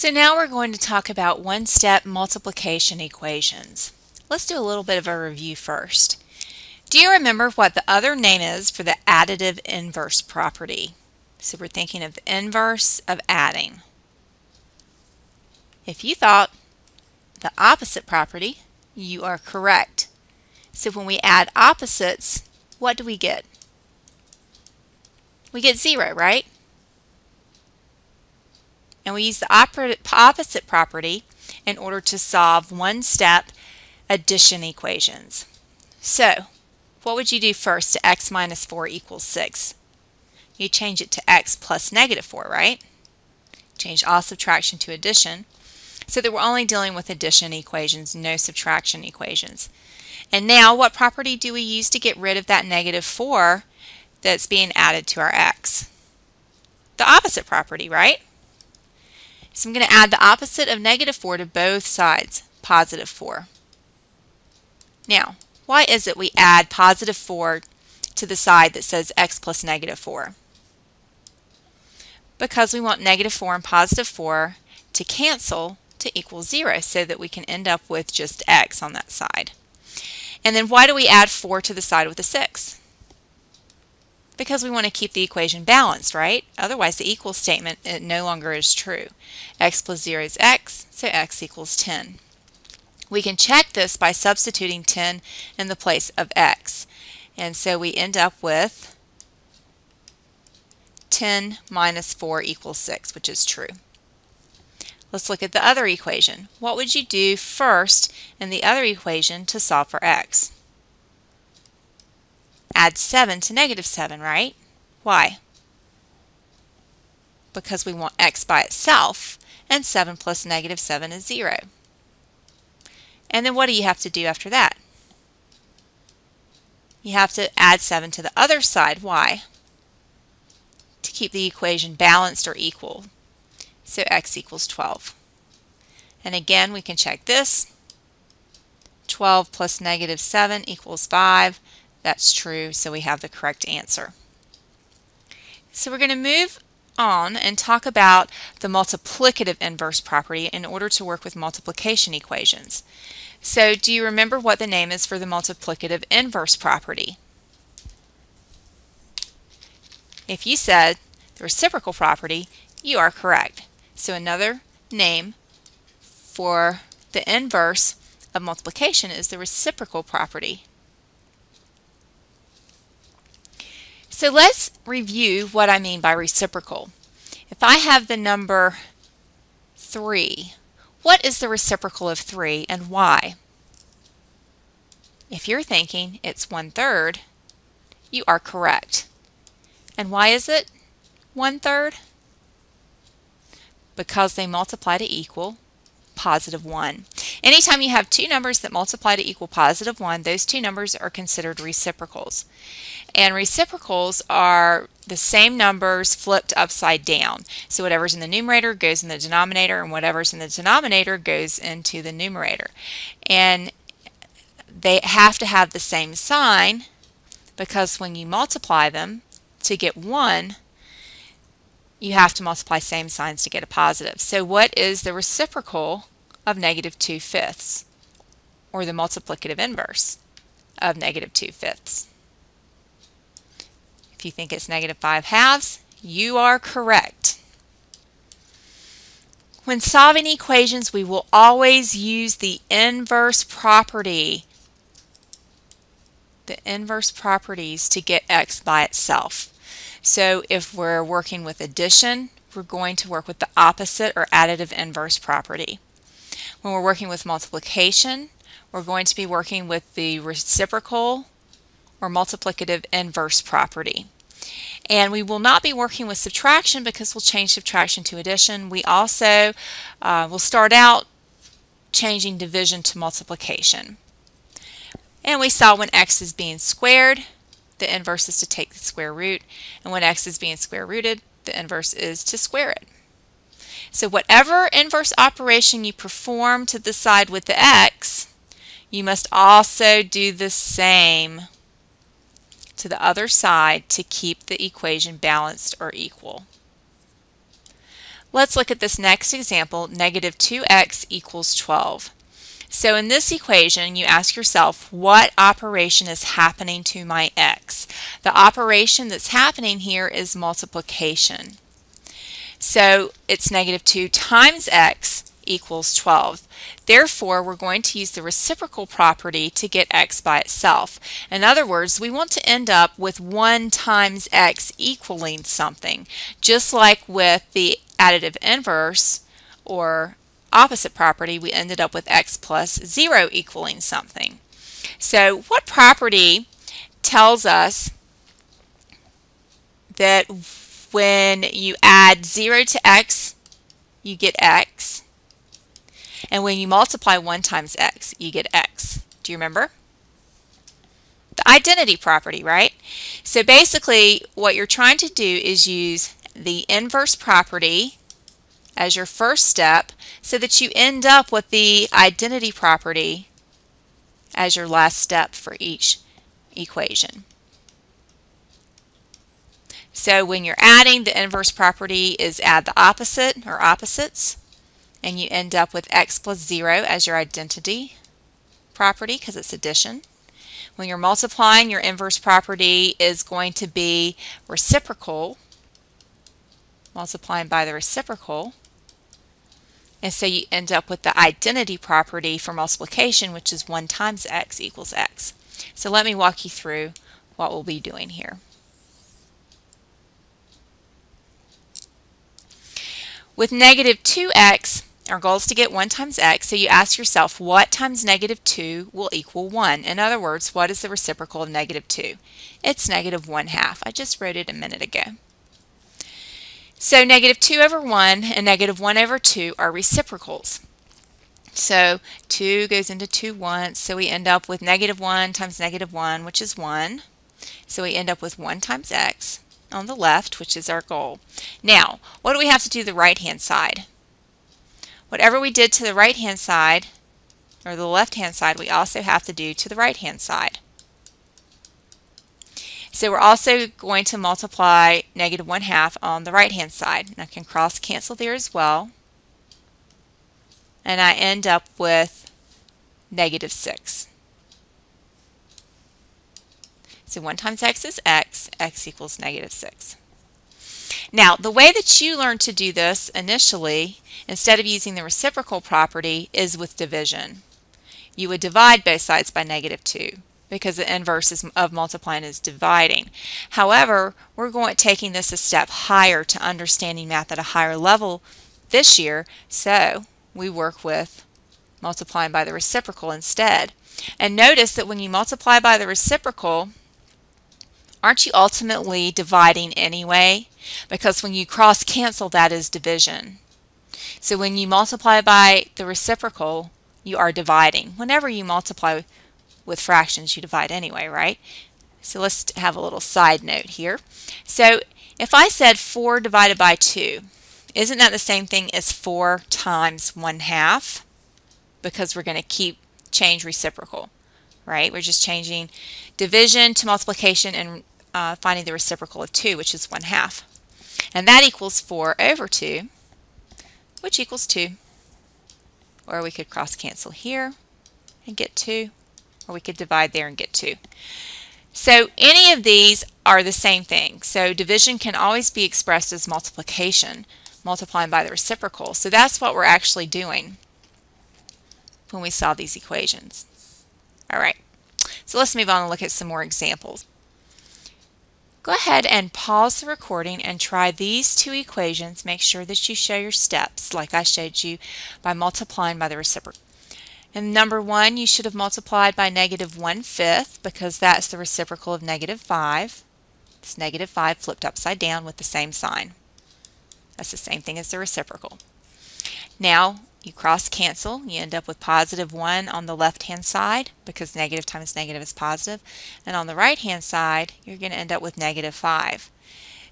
So now we're going to talk about one-step multiplication equations. Let's do a little bit of a review first. Do you remember what the other name is for the additive inverse property? So we're thinking of the inverse of adding. If you thought the opposite property, you are correct. So when we add opposites, what do we get? We get 0, right? And we use the opposite property in order to solve one-step addition equations. So, what would you do first to x minus 4 equals 6? You change it to x plus negative 4, right? Change all subtraction to addition, so that we're only dealing with addition equations, no subtraction equations. And now, what property do we use to get rid of that negative 4 that's being added to our x? The opposite property, right? So I'm going to add the opposite of negative 4 to both sides, positive 4. Now, why is it we add positive 4 to the side that says x plus negative 4? Because we want negative 4 and positive 4 to cancel to equal 0 so that we can end up with just x on that side. And then why do we add 4 to the side with a 6? Because we want to keep the equation balanced, right? Otherwise the equal statement no longer is true. X plus 0 is x, so x equals 10. We can check this by substituting 10 in the place of x. And so we end up with 10 minus 4 equals 6, which is true. Let's look at the other equation. What would you do first in the other equation to solve for x? Add 7 to negative 7, right? Why? Because we want x by itself, and 7 plus negative 7 is 0. And then what do you have to do after that? You have to add 7 to the other side. Why? To keep the equation balanced or equal. So x equals 12. And again, we can check this. 12 plus negative 7 equals 5. That's true, so we have the correct answer. So we're going to move on and talk about the multiplicative inverse property in order to work with multiplication equations. So do you remember what the name is for the multiplicative inverse property? If you said the reciprocal property, you are correct. So another name for the inverse of multiplication is the reciprocal property. So let's review what I mean by reciprocal. If I have the number 3, what is the reciprocal of 3 and why? If you're thinking it's 1/3, you are correct. And why is it 1/3? Because they multiply to equal positive 1. Anytime you have two numbers that multiply to equal positive 1, those two numbers are considered reciprocals. And reciprocals are the same numbers flipped upside down. So whatever's in the numerator goes in the denominator, and whatever's in the denominator goes into the numerator. And they have to have the same sign, because when you multiply them to get 1, you have to multiply same signs to get a positive. So what is the reciprocal of negative 2/5, or the multiplicative inverse of negative 2/5? If you think it's negative 5/2, you are correct. When solving equations, we will always use the inverse property, the inverse properties to get x by itself. So if we're working with addition, we're going to work with the opposite or additive inverse property. When we're working with multiplication, we're going to be working with the reciprocal or multiplicative inverse property. And we will not be working with subtraction because we'll change subtraction to addition. We also will start out changing division to multiplication. And we saw when x is being squared, the inverse is to take the square root, and when x is being square rooted, the inverse is to square it. So whatever inverse operation you perform to the side with the x, you must also do the same to the other side to keep the equation balanced or equal. Let's look at this next example, negative 2x equals 12. So in this equation, you ask yourself, what operation is happening to my x? The operation that's happening here is multiplication. So it's negative 2 times x equals 12. Therefore, we're going to use the reciprocal property to get x by itself. In other words, we want to end up with 1 times x equaling something, just like with the additive inverse or opposite property, we ended up with x plus 0 equaling something. So what property tells us that when you add 0 to x, you get x, and when you multiply 1 times x, you get x? Do you remember? The identity property, right? So basically, what you're trying to do is use the inverse property as your first step so that you end up with the identity property as your last step for each equation. So when you're adding, the inverse property is add the opposite or opposites, and you end up with x plus 0 as your identity property because it's addition. When you're multiplying, your inverse property is going to be reciprocal, multiplying by the reciprocal. And so you end up with the identity property for multiplication, which is 1 times x equals x. So let me walk you through what we'll be doing here. With negative 2x, our goal is to get 1 times x, so you ask yourself, what times negative 2 will equal 1? In other words, what is the reciprocal of negative 2? It's negative 1/2. I just wrote it a minute ago. So negative 2 over 1 and negative 1 over 2 are reciprocals. So 2 goes into 2 once, so we end up with negative 1 times negative 1, which is 1. So we end up with 1 times x on the left, which is our goal. Now, what do we have to do to the right-hand side? Whatever we did to the right-hand side, or the left-hand side, we also have to do to the right-hand side. So we're also going to multiply negative 1/2 on the right-hand side. And I can cross cancel there as well. And I end up with negative 6. So 1 times x is x, x equals negative 6. Now, the way that you learn to do this initially, instead of using the reciprocal property, is with division. You would divide both sides by negative 2 because the inverse of multiplying is dividing. However, we're taking this a step higher to understanding math at a higher level this year, so we work with multiplying by the reciprocal instead. And notice that when you multiply by the reciprocal, aren't you ultimately dividing anyway? Because when you cross cancel, that is division. So when you multiply by the reciprocal, you are dividing. Whenever you multiply with fractions, you divide anyway, right? So let's have a little side note here. So if I said 4 divided by 2, isn't that the same thing as 4 times 1/2? Because we're going to change reciprocal, right? We're just changing division to multiplication and finding the reciprocal of 2, which is 1/2. And that equals 4 over 2, which equals 2. Or we could cross cancel here and get 2, or we could divide there and get 2. So any of these are the same thing. So division can always be expressed as multiplication, multiplying by the reciprocal. So that's what we're actually doing when we solve these equations. All right, so let's move on and look at some more examples. Go ahead and pause the recording and try these two equations. Make sure that you show your steps like I showed you by multiplying by the reciprocal. In number 1, you should have multiplied by negative 1/5 because that's the reciprocal of negative 5. It's negative 5 flipped upside down with the same sign. That's the same thing as the reciprocal. Now you cross cancel. You end up with positive 1 on the left hand side because negative times negative is positive. And on the right hand side, you're going to end up with negative 5.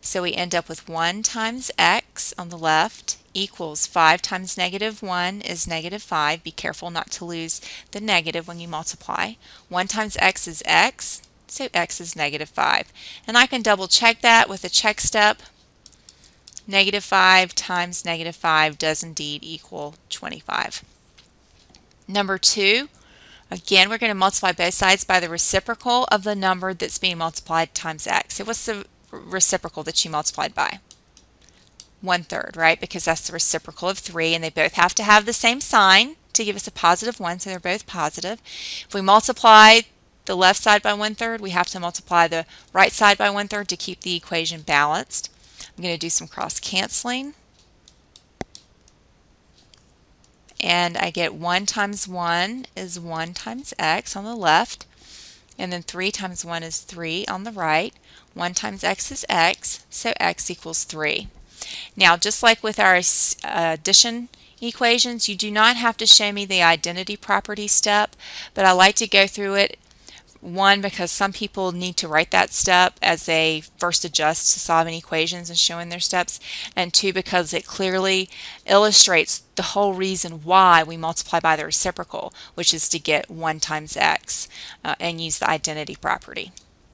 So we end up with 1 times x on the left equals 5 times negative 1 is negative 5. Be careful not to lose the negative when you multiply. 1 times x is x, so x is negative 5. And I can double check that with a check step. Negative 5 times negative 5 does indeed equal 25. Number 2, again, we're going to multiply both sides by the reciprocal of the number that's being multiplied times x. So what's the reciprocal that you multiplied by? 1/3, right? Because that's the reciprocal of 3, and they both have to have the same sign to give us a positive 1, so they're both positive. If we multiply the left side by 1/3, we have to multiply the right side by 1/3 to keep the equation balanced. I'm going to do some cross canceling. And I get 1 times 1 is 1 times x on the left. And then 3 times 1 is 3 on the right. 1 times x is x, so x equals 3. Now, just like with our addition equations, you do not have to show me the identity property step, but I like to go through it. One, because some people need to write that step as they first adjust to solving equations and showing their steps, and 2, because it clearly illustrates the whole reason why we multiply by the reciprocal, which is to get 1 times x and use the identity property.